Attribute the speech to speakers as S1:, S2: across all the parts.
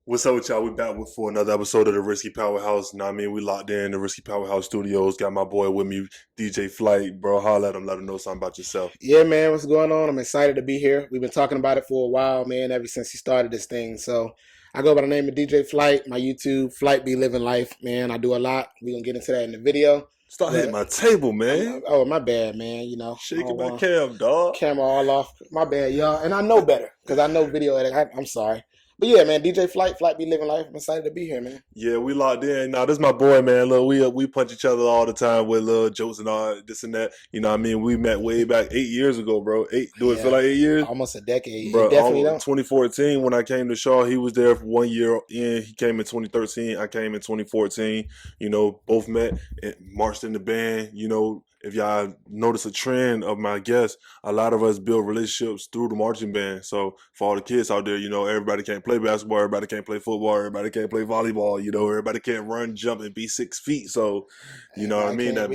S1: What's up with y'all? We back for another episode of the Risky Powerhouse. Now, I mean, we locked in the Risky Powerhouse studios. Got my boy with me, DJ Flight. Bro, holla at him. Let him know something about yourself.
S2: Yeah, man, what's going on? I'm excited to be here. We've been talking about it for a while, man, ever since he started this thing. So I go by the name of DJ Flight. My YouTube, Flight Be Living Life, man. I do a lot. We're going to get into that in the video.
S1: Stop hitting my table, man.
S2: Oh, my bad, man. You know,
S1: Shaking my cam, dog.
S2: Camera all off. My bad, y'all. And I know better because I know video editing. I'm sorry. But yeah, man, DJ Flight Be Living Life. I'm excited to be here, man.
S1: Yeah, we locked in. Now, this is my boy, man. Look, we punch each other all the time with little jokes and all this and that. You know what I mean? We met way back 8 years ago, bro. Do it feel like 8 years?
S2: Almost a decade.
S1: Bro,
S2: definitely don't.
S1: 2014 when I came to Shaw, he was there for 1 year in. He came in 2013. I came in 2014. You know, both met and marched in the band. You know, if y'all notice a trend of my guests, a lot of us build relationships through the marching band. So for all the kids out there, you know, everybody can't play basketball, everybody can't play football, everybody can't play volleyball, you know, everybody can't run, jump, and be 6 feet. So, you know what I mean? That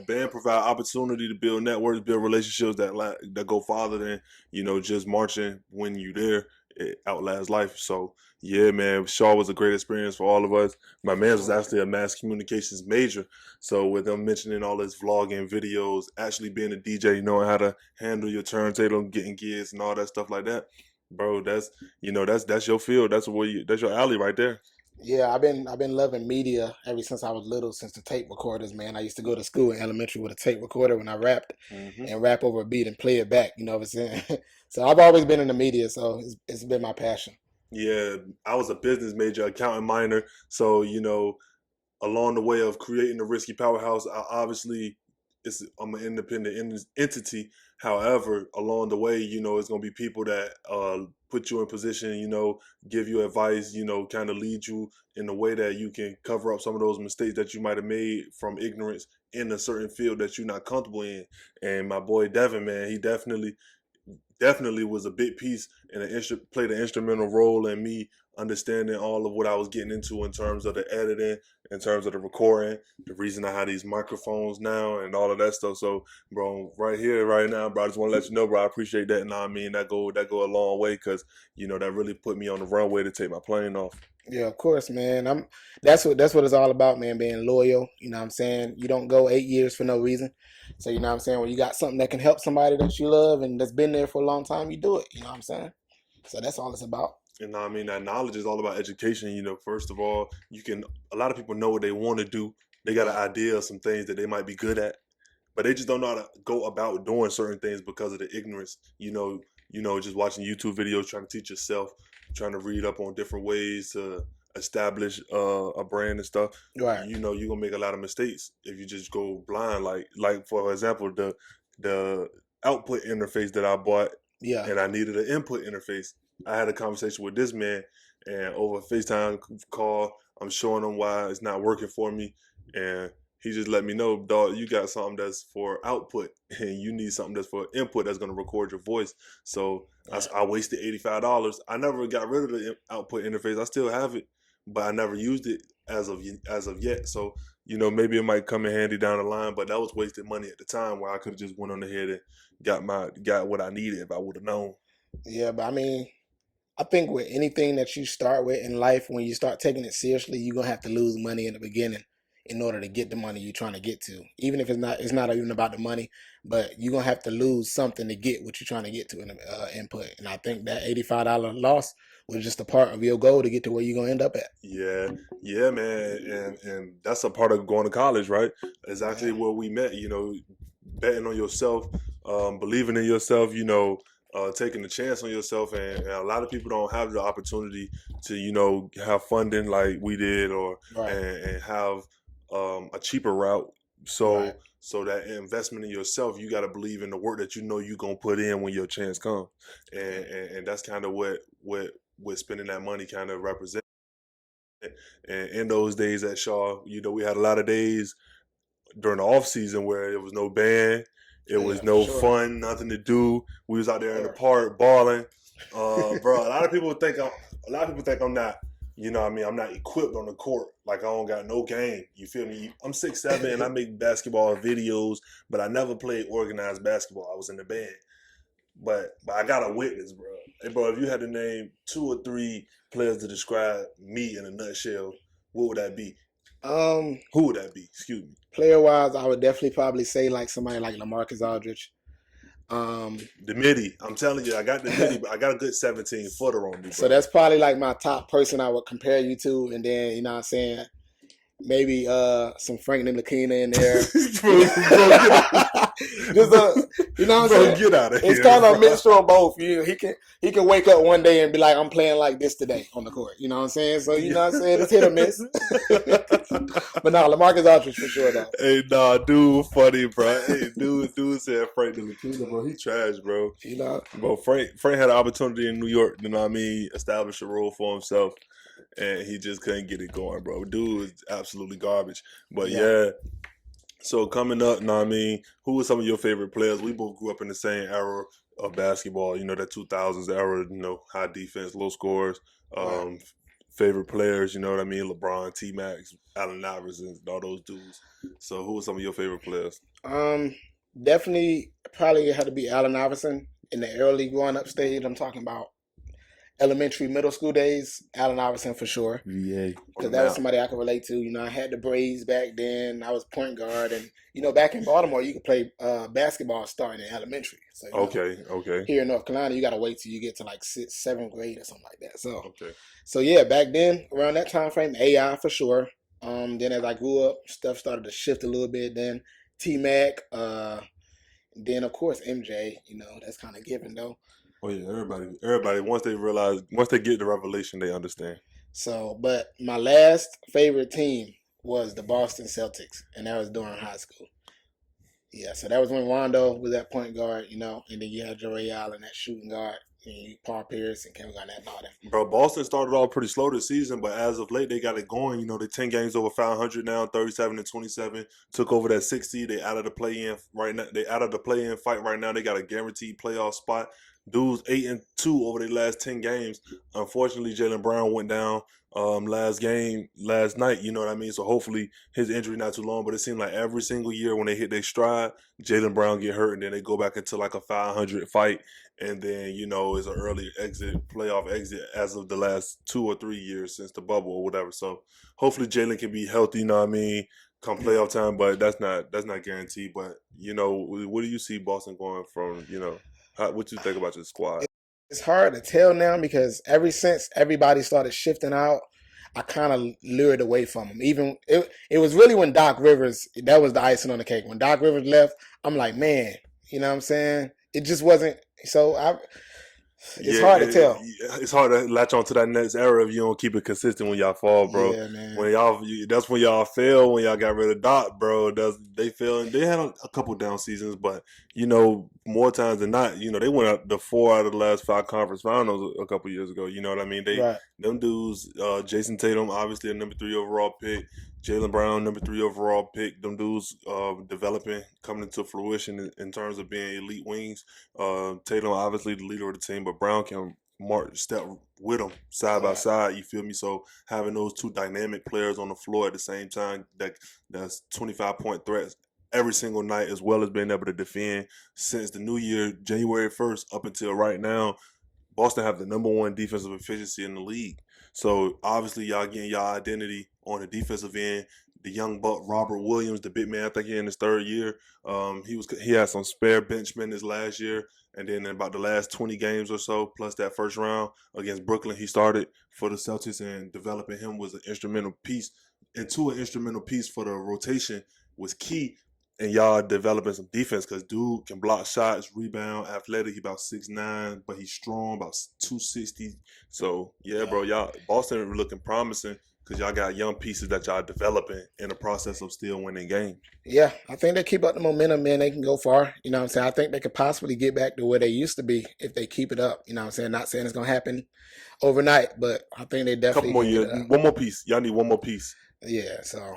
S1: band provide opportunity to build networks, build relationships that go farther than, you know, just marching when you there. It outlasts life. So yeah, man, Shaw was a great experience for all of us. My man was actually a mass communications major. So with them mentioning all his vlogging videos, actually being a DJ, knowing how to handle your turntable, getting gigs and all that stuff like that, bro, that's your field. That's your alley right there.
S2: Yeah, I've been loving media ever since I was little, since the tape recorders, man. I used to go to school in elementary with a tape recorder when I rapped and rap over a beat and play it back, you know what I'm saying? So I've always been in the media, so it's been my passion.
S1: Yeah, I was a business major, accounting minor, so you know, along the way of creating the Risky Powerhouse, I'm an independent entity. However, along the way, you know, it's gonna be people that put you in position, you know, give you advice, you know, kind of lead you in a way that you can cover up some of those mistakes that you might have made from ignorance in a certain field that you're not comfortable in. And my boy Devin, man, he definitely was a big piece and played an instrumental role in me understanding all of what I was getting into in terms of the editing, in terms of the recording, the reason I have these microphones now and all of that stuff. So, bro, right here, right now, bro, I just want to let you know, bro, I appreciate that. And I mean, that go a long way because, you know, that really put me on the runway to take my plane off.
S2: Yeah, of course, man. That's what it's all about, man, being loyal. You know what I'm saying? You don't go 8 years for no reason. So you know what I'm saying? When you got something that can help somebody that you love and that's been there for a long time, you do it. You know what I'm saying? So that's all it's about.
S1: And I mean, that knowledge is all about education. You know, first of all, a lot of people know what they want to do. They got an idea of some things that they might be good at, but they just don't know how to go about doing certain things because of the ignorance. You know, just watching YouTube videos, trying to teach yourself, trying to read up on different ways to establish a brand and stuff.
S2: Right.
S1: You know, you're gonna make a lot of mistakes if you just go blind. Like for example, the output interface that I bought, and I needed an input interface. I had a conversation with this man, and over a FaceTime call, I'm showing him why it's not working for me, and he just let me know, dog, you got something that's for output, and you need something that's for input that's going to record your voice. So I wasted $85. I never got rid of the output interface. I still have it, but I never used it as of yet. So, you know, maybe it might come in handy down the line, but that was wasted money at the time where I could have just went on ahead and got what I needed if I would have known.
S2: Yeah, but I mean, I think with anything that you start with in life, when you start taking it seriously, you're gonna have to lose money in the beginning in order to get the money you're trying to get to. Even if it's not even about the money, but you're gonna have to lose something to get what you're trying to get to in the input. And I think that $85 loss was just a part of your goal to get to where you're gonna end up at.
S1: Yeah, man, and that's a part of going to college, right? Exactly where we met. You know, betting on yourself, believing in yourself. You know. Taking a chance on yourself, and a lot of people don't have the opportunity to, you know, have funding like we did, or and have a cheaper route. So so that investment in yourself, you got to believe in the work that you know you're gonna put in when your chance comes, and that's kind of what spending that money kind of represents. And in those days at Shaw, you know, we had a lot of days during the off season where there was no band. It was no fun, nothing to do. We was out there in the park balling, bro. A lot of people think I'm not, you know what I mean, I'm not equipped on the court. Like I don't got no game. You feel me? I'm 6'7" and I make basketball videos, but I never played organized basketball. I was in the band. but I got a witness, bro. Hey, bro, if you had to name 2 or 3 players to describe me in a nutshell, what would that be? Who would that be? Excuse me.
S2: Player wise, I would definitely probably say like somebody like LaMarcus Aldridge.
S1: The midi. I'm telling you, I got the midi, but I got a good 17 footer on me, bro.
S2: So that's probably like my top person I would compare you to, and then you know what I'm saying. Maybe some Frank Ntilikina in there. Just you know what I'm saying?
S1: Get out of here.
S2: It's kind of a mixture of both. He can wake up one day and be like, I'm playing like this today on the court. You know what I'm saying? So you know what I'm saying? It's hit or miss. But no, LaMarcus Aldridge for sure though.
S1: Hey, nah, dude, funny, bro. Hey, dude said Frank Ntilikina, bro. He trash, bro.
S2: You know,
S1: But Frank had an opportunity in New York. You know what I mean? Establish a role for himself. And he just couldn't get it going, bro. Dude is absolutely garbage. But yeah. So coming up, know what I mean, who are some of your favorite players? We both grew up in the same era of basketball, you know, that 2000s era, you know, high defense, low scores. Favorite players, you know what I mean? LeBron, T-Max, Allen Iverson, all those dudes. So who are some of your favorite players?
S2: Definitely probably had to be Allen Iverson in the early growing up stage. I'm talking about elementary, middle school days, Allen Iverson for sure.
S1: Yeah.
S2: Because that was somebody I could relate to. You know, I had the braids back then. I was point guard. And, you know, back in Baltimore, you could play basketball starting in elementary. So,
S1: okay.
S2: Here in North Carolina, you got to wait till you get to like 6th, 7th grade or something like that. So yeah, back then, around that time frame, AI for sure. Then as I grew up, stuff started to shift a little bit. Then T-Mac, then of course MJ. You know, that's kind of given though.
S1: Oh yeah, everybody. Once they get the revelation, they understand.
S2: So, but my last favorite team was the Boston Celtics, and that was during high school. Yeah, so that was when Rondo was at point guard, you know, and then you had Ray Allen at shooting guard, and Paul Pierce and Kevin Garnett and all that.
S1: Bro, Boston started off pretty slow this season, but as of late, they got it going. You know, they're 10 games over 500 now, 37-27. Took over that 60. They out of the play-in right now. They out of the play-in fight right now. They got a guaranteed playoff spot. Dudes 8-2 over their last 10 games. Unfortunately, Jaylen Brown went down last night. You know what I mean? So hopefully his injury not too long. But it seemed like every single year when they hit their stride, Jaylen Brown get hurt, and then they go back into like a 500 fight. And then, you know, it's an early playoff exit as of the last 2 or 3 years since the bubble or whatever. So hopefully Jaylen can be healthy, you know what I mean, come playoff time, but that's not guaranteed. But, you know, what do you see Boston going from, you know, what you think about your squad?
S2: It's hard to tell now because ever since everybody started shifting out, I kind of lured away from them. Even it was really when Doc Rivers, that was the icing on the cake. When Doc Rivers left, I'm like, man, you know what I'm saying? It just wasn't. So it's hard to tell.
S1: It's hard to latch on to that next era if you don't keep it consistent when y'all fall, bro.
S2: Yeah, man.
S1: That's when y'all fail. When y'all got rid of Doc, bro. They fail. They had a couple down seasons, but you know, more times than not, you know, they went up the 4 out of the last 5 conference finals a couple years ago. You know what I mean? Them dudes, Jason Tatum, obviously a number 3 overall pick. Jaylen Brown, number 3 overall pick. Them dudes developing, coming into fruition in terms of being elite wings. Tatum, obviously the leader of the team, but Brown can step with them side by side. You feel me? So having those 2 dynamic players on the floor at the same time, that's 25-point threats every single night, as well as being able to defend since the new year, January 1st, up until right now. Boston have the number 1 defensive efficiency in the league. So obviously y'all getting y'all identity on the defensive end. The young buck Robert Williams, the big man, I think he's in his 3rd year. He had some spare benchman this last year, and then in about the last 20 games or so, plus that first round against Brooklyn, he started for the Celtics, and developing him was an instrumental piece. And an instrumental piece for the rotation was key. And y'all developing some defense because dude can block shots, rebound, athletic. He about 6'9", but he's strong, about 260. So yeah, bro, y'all Boston looking promising because y'all got young pieces that y'all developing in the process of still winning games.
S2: Yeah, I think they keep up the momentum, man. They can go far. You know what I'm saying? I think they could possibly get back to where they used to be if they keep it up. You know what I'm saying? Not saying it's gonna happen overnight, but I think they definitely.
S1: Couple more years, one more piece. Y'all need one more piece.
S2: Yeah, so.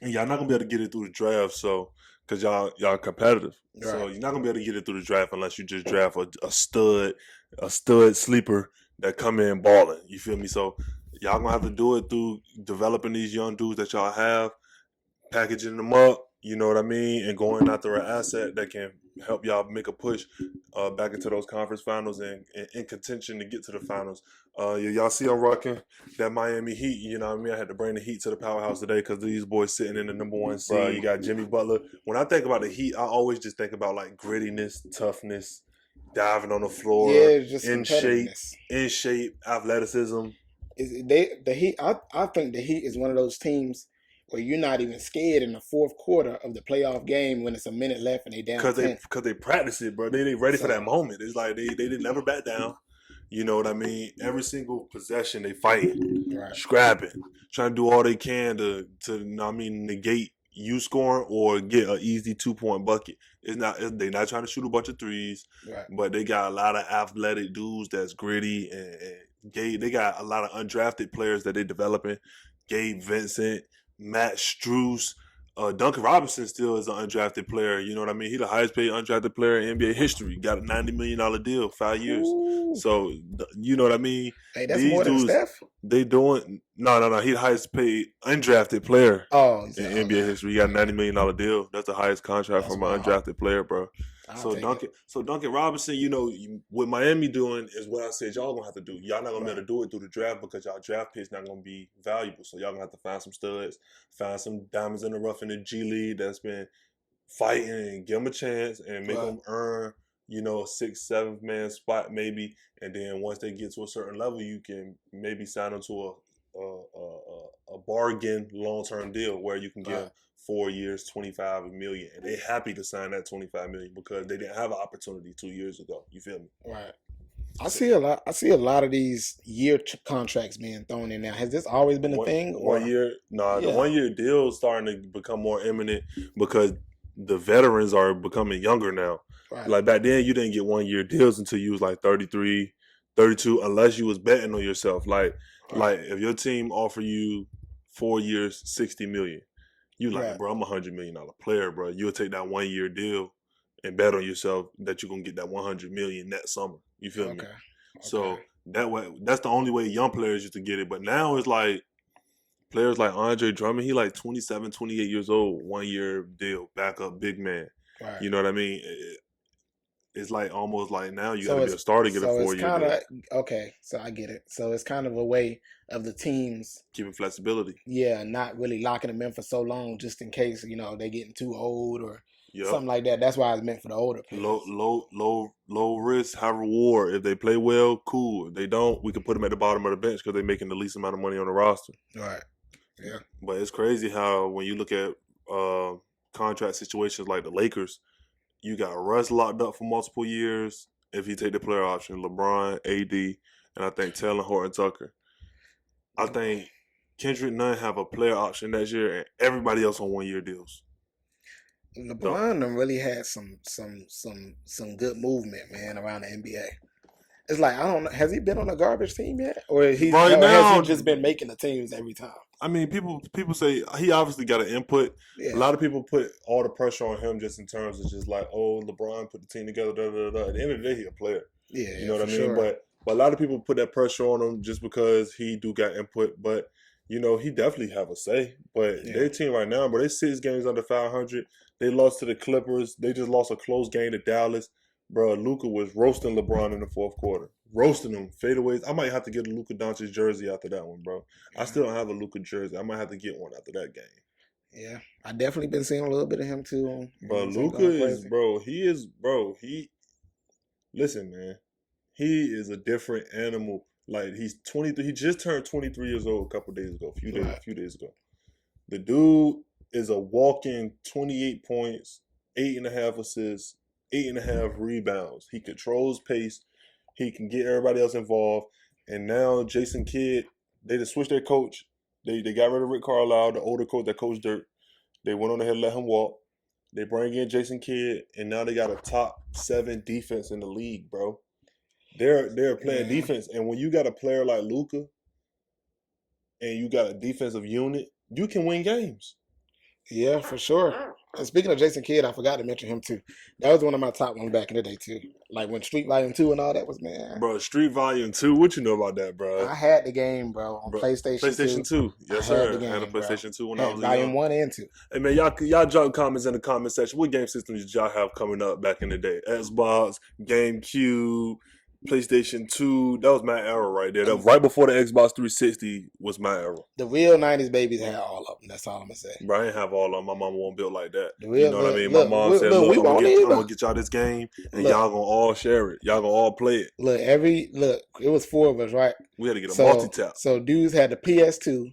S1: And y'all not gonna be able to get it through the draft, so because y'all competitive, right. So you're not gonna be able to get it through the draft unless you just draft a stud sleeper that come in balling. You feel me? So y'all gonna have to do it through developing these young dudes that y'all have, packaging them up, You know what I mean? And going after an asset that can help y'all make a push back into those conference finals and in contention to get to the finals. Y'all see I'm rocking that Miami Heat. You know what I mean? I had to bring the Heat to the powerhouse today because these boys sitting in the #1 seed. Bro, you got Jimmy Butler. When I think about the Heat, I always just think about like grittiness, toughness, diving on the floor,
S2: Yeah, just
S1: in shape, athleticism.
S2: The Heat. I think the Heat is one of those teams where you're not even scared in the fourth quarter of the playoff game when it's a minute left and they down 10.
S1: Because they practice it, bro. They ready for that moment. It's like they didn't never back down. You know what I mean? Every single possession they fighting, scrapping, trying to do all they can to negate you scoring or get an easy 2-point bucket. They're not trying to shoot a bunch of threes, but they got a lot of athletic dudes that's gritty and Gabe. They got a lot of undrafted players that they developing. Gabe Vincent, Matt Strus, Duncan Robinson still is an undrafted player. You know what I mean? He the highest paid undrafted player in NBA history. Got a $90 million deal, 5 years. Ooh. So you know what I mean?
S2: Hey, that's more than Steph?
S1: They doing no. He the highest paid undrafted player in NBA history. He got a $90 million deal. That's the highest contract from an undrafted player, bro. Duncan Robinson, you know, what Miami doing is what I said y'all gonna have to do. Y'all not gonna be able to do it through the draft because y'all draft picks not gonna be valuable. So y'all gonna have to find some studs, find some diamonds in the rough in the G League that's been fighting and give them a chance and make them earn, you know, a 6th, 7th man spot maybe. And then once they get to a certain level, you can maybe sign them to a bargain long-term deal where you can get 4 years, $25 million, and they happy to sign that $25 million because they didn't have an opportunity 2 years ago. You feel me?
S2: Right. I see a lot of these year contracts being thrown in now. Has this always been a thing?
S1: The 1 year deal is starting to become more imminent because the veterans are becoming younger now. Right. Like back then, you didn't get 1 year deals until you was like 33, 32, unless you was betting on yourself. Like if your team offer you 4 years, $60 million. You like, bro, I'm $100 million player, bro. You'll take that 1 year deal and bet on yourself that you're gonna get that $100 million that summer. You feel me? So that way, that's the only way young players used to get it. But now it's like players like Andre Drummond, he like 27, 28 years old, 1 year deal, backup, big man. Right. You know what I mean? It's like almost like now you got to be a star to get a 4 year deal.
S2: Okay, so I get it. So it's kind of a way of the teams
S1: keeping flexibility.
S2: Yeah, not really locking them in for so long just in case, you know, they getting too old or something like that. That's why it's meant for the older players.
S1: Low risk, high reward. If they play well, cool. If they don't, we can put them at the bottom of the bench because they're making the least amount of money on the roster.
S2: Right. Yeah.
S1: But it's crazy how when you look at contract situations like the Lakers, you got Russ locked up for multiple years if he take the player option. LeBron, AD, and I think Taylor Horton Tucker. I think Kendrick Nunn have a player option next year, and everybody else on 1 year deals.
S2: LeBron really had some good movement, man, around the NBA. It's like, I don't know, has he been on a garbage team yet, or has he just been making the teams every time?
S1: I mean, people say he obviously got an input. Yeah. A lot of people put all the pressure on him just in terms of just like, oh, LeBron put the team together. Da, da, da. At the end of the day, he a player.
S2: Yeah,
S1: you know what I mean.
S2: Sure.
S1: But a lot of people put that pressure on him just because he do got input. But you know, he definitely have a say. But their team right now, bro, they 6 games under 500. They lost to the Clippers. They just lost a close game to Dallas. Bro, Luka was roasting LeBron in the fourth quarter. Roasting him. Fadeaways. I might have to get a Luka Doncic jersey after that one, bro. Yeah. I still don't have a Luka jersey. I might have to get one after that game.
S2: Yeah. I definitely been seeing a little bit of him too.
S1: But Luka is, listen, man. He is a different animal. Like, he's 23. He just turned 23 years old a few days ago. The dude is a walking 28 points, 8.5 assists, 8.5 rebounds. He controls pace. He can get everybody else involved. And now Jason Kidd, they just switched their coach. They got rid of Rick Carlisle, the older coach that coached Dirk. They went on ahead and let him walk. They bring in Jason Kidd, and now they got a top 7 defense in the league, bro. They're playing defense. And when you got a player like Luka and you got a defensive unit, you can win games.
S2: Yeah, for sure. And speaking of Jason Kidd, I forgot to mention him too. That was one of my top ones back in the day too. Like when Street Volume 2 and all that was, man.
S1: Bro, Street Volume 2, what you know about that, bro?
S2: I had the game, bro, on
S1: Bro,
S2: PlayStation 2.
S1: PlayStation 2.
S2: I
S1: Yes,
S2: had the
S1: sir. I had a
S2: game, bro.
S1: PlayStation 2 when I
S2: Had
S1: was a
S2: Volume
S1: young.
S2: 1 and 2.
S1: Hey, man, y'all drop comments in the comment section. What game systems did y'all have coming up back in the day? Xbox, GameCube, PlayStation 2. That was my era right there. That was right before the Xbox 360 was my era.
S2: The real 90s babies had all of them. That's all I'm going to say.
S1: Bro, I didn't have all of them. My mom wasn't built like that.
S2: The real,
S1: You know what I mean?
S2: look,
S1: My mom said,
S2: look,
S1: look, I'm
S2: either.
S1: gonna get y'all this game and
S2: Look.
S1: y'all gonna all share it. Y'all gonna all play it.
S2: Look, it was 4 of us, right?
S1: We had to get a multi-tap.
S2: So dudes had the PS2.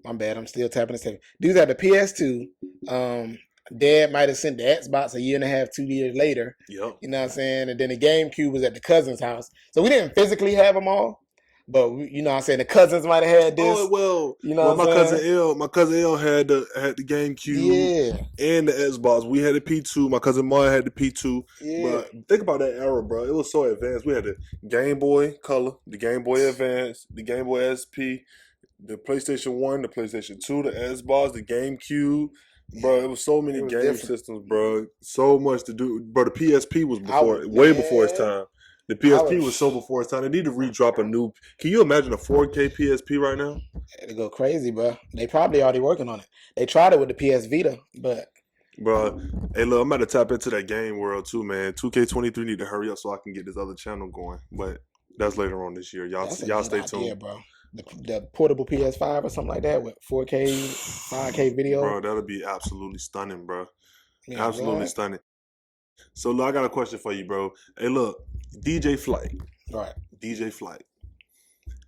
S2: My bad, I'm still tapping the table. Dudes had the PS2. Dad might have sent the Xbox a year and a half, 2 years later.
S1: Yep.
S2: You know what I'm saying? And then the GameCube was at the cousin's house. So we didn't physically have them all. But you know what I'm saying? The cousins might have had this.
S1: Oh, well,
S2: you know what I'm saying?
S1: My cousin L had the GameCube and the Xbox. We had the P2. My cousin Maya had the P2.
S2: Yeah.
S1: But think about that era, bro. It was so advanced. We had the Game Boy Color, the Game Boy Advance, the Game Boy SP, the PlayStation 1, the PlayStation 2, the Xbox, the GameCube. Bro, it was so many game systems, bro. So much to do. Bro, the PSP was way before its time. The PSP was so before its time. They need to redrop a new. Can you imagine a 4K PSP right now?
S2: It'll go crazy, bro. They probably already working on it. They tried it with the PS Vita, but.
S1: Bro, hey, look, I'm about to tap into that game world too, man. 2K23 need to hurry up so I can get this other channel going. But that's later on this year. Y'all stay tuned.
S2: Idea, bro. The portable PS5 or something like that with 4K, 5K video.
S1: Bro, that'll be absolutely stunning, bro. Yeah, absolutely stunning. So, look, I got a question for you, bro. Hey, look, DJ Flight.
S2: Right.
S1: DJ Flight.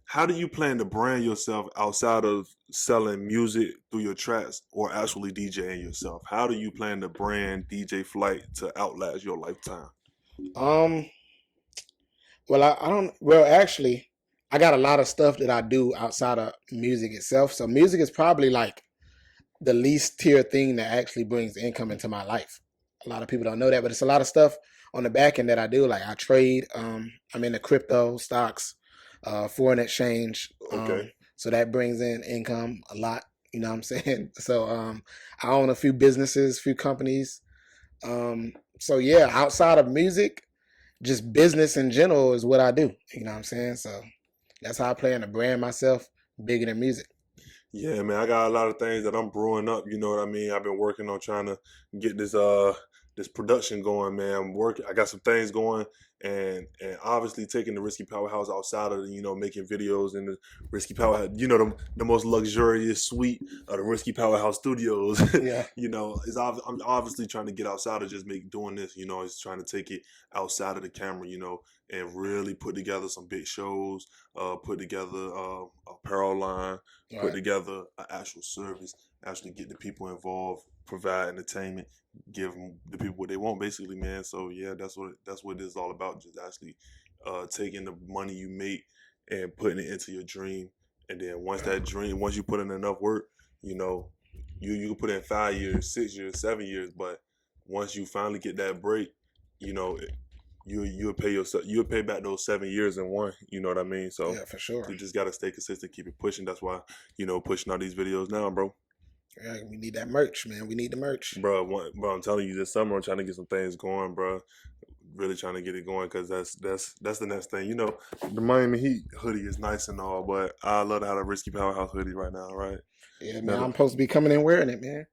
S1: How do you plan to brand yourself outside of selling music through your tracks or actually DJing yourself? How do you plan to brand DJ Flight to outlast your lifetime?
S2: Well, I don't. Well, actually, I got a lot of stuff that I do outside of music itself. So music is probably like the least tier thing that actually brings income into my life. A lot of people don't know that, but it's a lot of stuff on the back end that I do. Like I trade. I'm into crypto, stocks, foreign exchange.
S1: Okay.
S2: So that brings in income a lot. You know what I'm saying? So I own a few businesses, few companies. So yeah, outside of music, just business in general is what I do. You know what I'm saying? So that's how I plan to brand myself bigger than music.
S1: Yeah, man, I got a lot of things that I'm brewing up. You know what I mean? I've been working on trying to get this production going, man. I got some things going, and obviously taking the Risky Powerhouse outside of making videos in the Risky Powerhouse. You know, the most luxurious suite of the Risky Powerhouse studios.
S2: Yeah.
S1: I'm obviously trying to get outside of just doing this. You know, it's trying to take it outside of the camera. You know, and really put together some big shows. Put together a apparel line.
S2: Right.
S1: Put together an actual service. Actually get the people involved. Provide entertainment. Give them the people what they want, basically, man. So yeah, that's what this is all about. Just actually taking the money you make and putting it into your dream. And then once you put in enough work, you can put in 5 years, 6 years, 7 years. But once you finally get that break, you'll pay yourself. You'll pay back those 7 years in one. You know what I mean? So
S2: yeah, for sure.
S1: You just gotta stay consistent, keep it pushing. That's why pushing out these videos now, bro.
S2: Yeah, we need that merch, man. We need the merch,
S1: bro. I'm telling you, this summer I'm trying to get some things going, bro. Really trying to get it going because that's the next thing. The Miami Heat hoodie is nice and all, but I love to have a Risky Powerhouse hoodie right now, right?
S2: Yeah, man. I'm supposed to be coming in wearing it, man.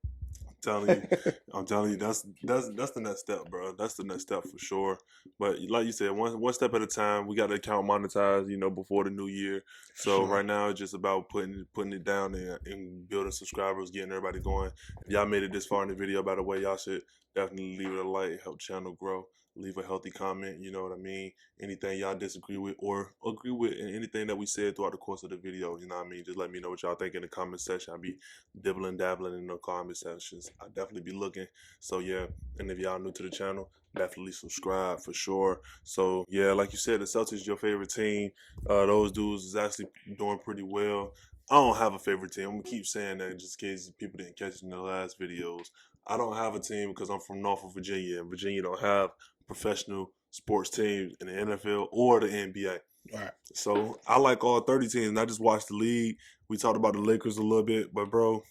S1: I'm telling you, that's the next step, bro. That's the next step for sure. But like you said, one step at a time. We got the account monetized, before the new year. So
S2: Sure.
S1: Right now it's just about putting it down there and building subscribers, getting everybody going. If y'all made it this far in the video, by the way, y'all should definitely leave it a like, help channel grow. Leave a healthy comment, you know what I mean? Anything y'all disagree with or agree with, and anything that we said throughout the course of the video, you know what I mean? Just let me know what y'all think in the comment section. I'll be dibbling, dabbling in the comment sections. I'll definitely be looking. So yeah, and if y'all new to the channel, definitely subscribe for sure. So yeah, like you said, the Celtics is your favorite team. Those dudes is actually doing pretty well. I don't have a favorite team. I'm gonna keep saying that just in case people didn't catch it in the last videos. I don't have a team because I'm from Norfolk, Virginia, and Virginia don't have professional sports teams in the NFL or the NBA.
S2: Right.
S1: So I like all 30 teams, and I just watched the league. We talked about the Lakers a little bit, but bro,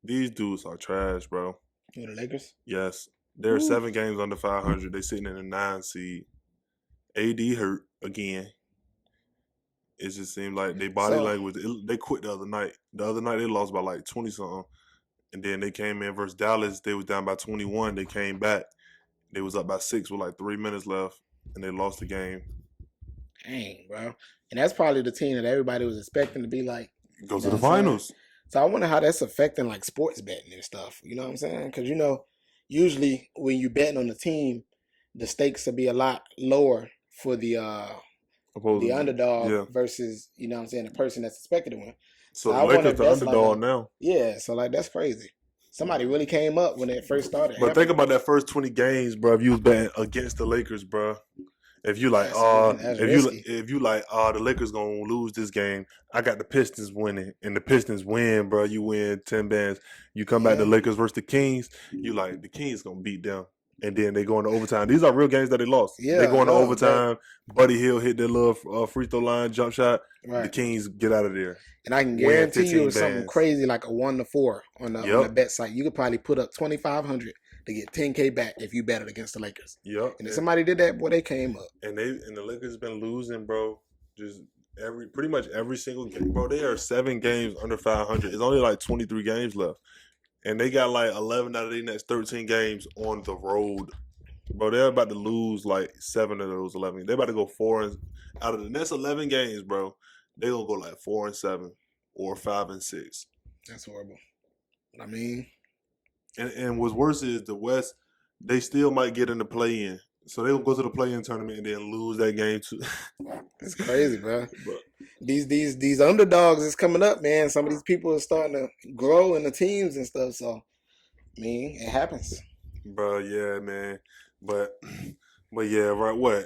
S1: these dudes are trash, bro.
S2: Who, the Lakers?
S1: Yes, they're
S2: Ooh.
S1: 7 games under 500. They sitting in the 9 seed. AD hurt again. It just seemed like their body language. They quit the other night. The other night they lost by like 20 something, and then they came in versus Dallas. They was down by 21. They came back. They was up by 6 with like 3 minutes left, and they lost the game.
S2: Dang, bro. And that's probably the team that everybody was expecting to be like
S1: Go to the finals.
S2: So I wonder how that's affecting like sports betting and stuff. You know what I'm saying? Because usually when you betting on a team, the stakes will be a lot lower for the underdog versus the person that's expected to win.
S1: So the Lakers the underdog now.
S2: Yeah, so like that's crazy. Somebody really came up when it first started.
S1: But think about that first 20 games, bro. If you was betting against the Lakers, bro. If you like, if you like, the Lakers gonna lose this game. I got the Pistons winning, and the Pistons win, bro. You win 10 bands. You come back to Lakers versus the Kings. You like the Kings gonna beat them, and then they go into overtime. These are real games that they lost. Yeah, they go into overtime. Buddy Hill hit their little free throw line jump shot. Right. The Kings get out of there.
S2: And I can guarantee you something crazy like a 1-4 on the bet site. You could probably put up $2,500 to get $10K back if you bet it against the Lakers.
S1: Yep.
S2: And if somebody did that, boy, they came up.
S1: And the Lakers been losing, bro. Just pretty much every single game, bro. They are 7 games under 500. It's only like 23 games left, and they got like 11 out of their next 13 games on the road, bro. They're about to lose like 7 of those 11. They're about to go 4 out of the next 11 games, bro. They gonna go like 4-7 or 5-6.
S2: That's horrible. I mean.
S1: And what's worse is the West, they still might get in the play-in. So they'll go to the play-in tournament and then lose that game too.
S2: It's crazy, bro. But these underdogs is coming up, man. Some of these people are starting to grow in the teams and stuff. So, I mean, it happens.
S1: Bro, yeah, man. But yeah, right.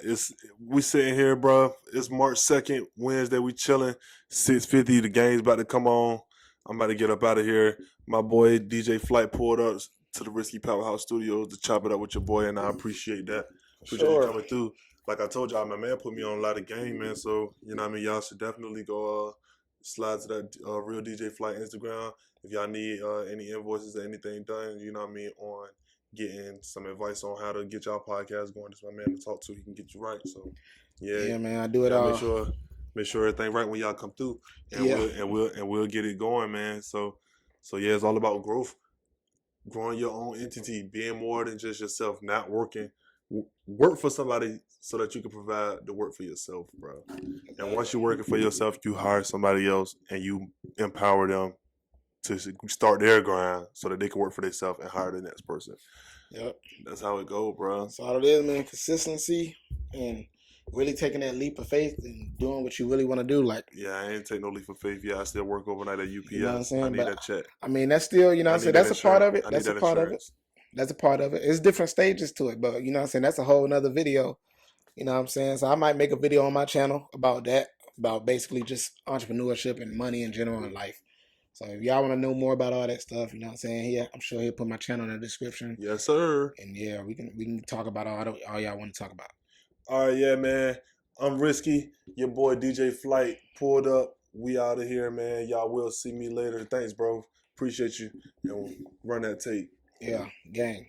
S1: We sitting here, bro. It's March 2nd, Wednesday. We chilling. 6:50. The game's about to come on. I'm about to get up out of here. My boy DJ Flight pulled up to the Risky Powerhouse Studios to chop it up with your boy, and I appreciate that. Appreciate you coming through. Like I told y'all, my man put me on a lot of game, man. So, you know what I mean? Y'all should definitely go slide to that Real DJ Flight Instagram. If y'all need any invoices or anything done, you know what I mean, on getting some advice on how to get y'all podcast going. That's my man to talk to. He can get you right. So, yeah,
S2: man, I do it all.
S1: Make sure everything right when y'all come through, and we'll get it going, man. So yeah, it's all about growth, growing your own entity, being more than just yourself, not working. Work for somebody so that you can provide the work for yourself, bro. And once you're working for yourself, you hire somebody else and you empower them to start their grind so that they can work for themselves and hire the next person.
S2: Yep.
S1: That's how it goes, bro.
S2: That's all it is, man. Consistency and really taking that leap of faith and doing what you really want to do. Like,
S1: yeah, I ain't take no leap of faith. Yeah, I still work overnight at UPS.
S2: You know what I'm saying?
S1: I need that check.
S2: I mean, that's still, you know what I'm saying? That's a part of it. That's a part of it. That's a part of it. It's different stages to it, but you know what I'm saying? That's a whole nother video. You know what I'm saying? So I might make a video on my channel about that, about basically just entrepreneurship and money in general in life. So if y'all want to know more about all that stuff, you know what I'm saying? Yeah, I'm sure he'll put my channel in the description.
S1: Yes, sir.
S2: And yeah, we can talk about all y'all want to talk about.
S1: All right, yeah, man. I'm Risky. Your boy DJ Flight pulled up. We out of here, man. Y'all will see me later. Thanks, bro. Appreciate you. And run that tape.
S2: Yeah, gang.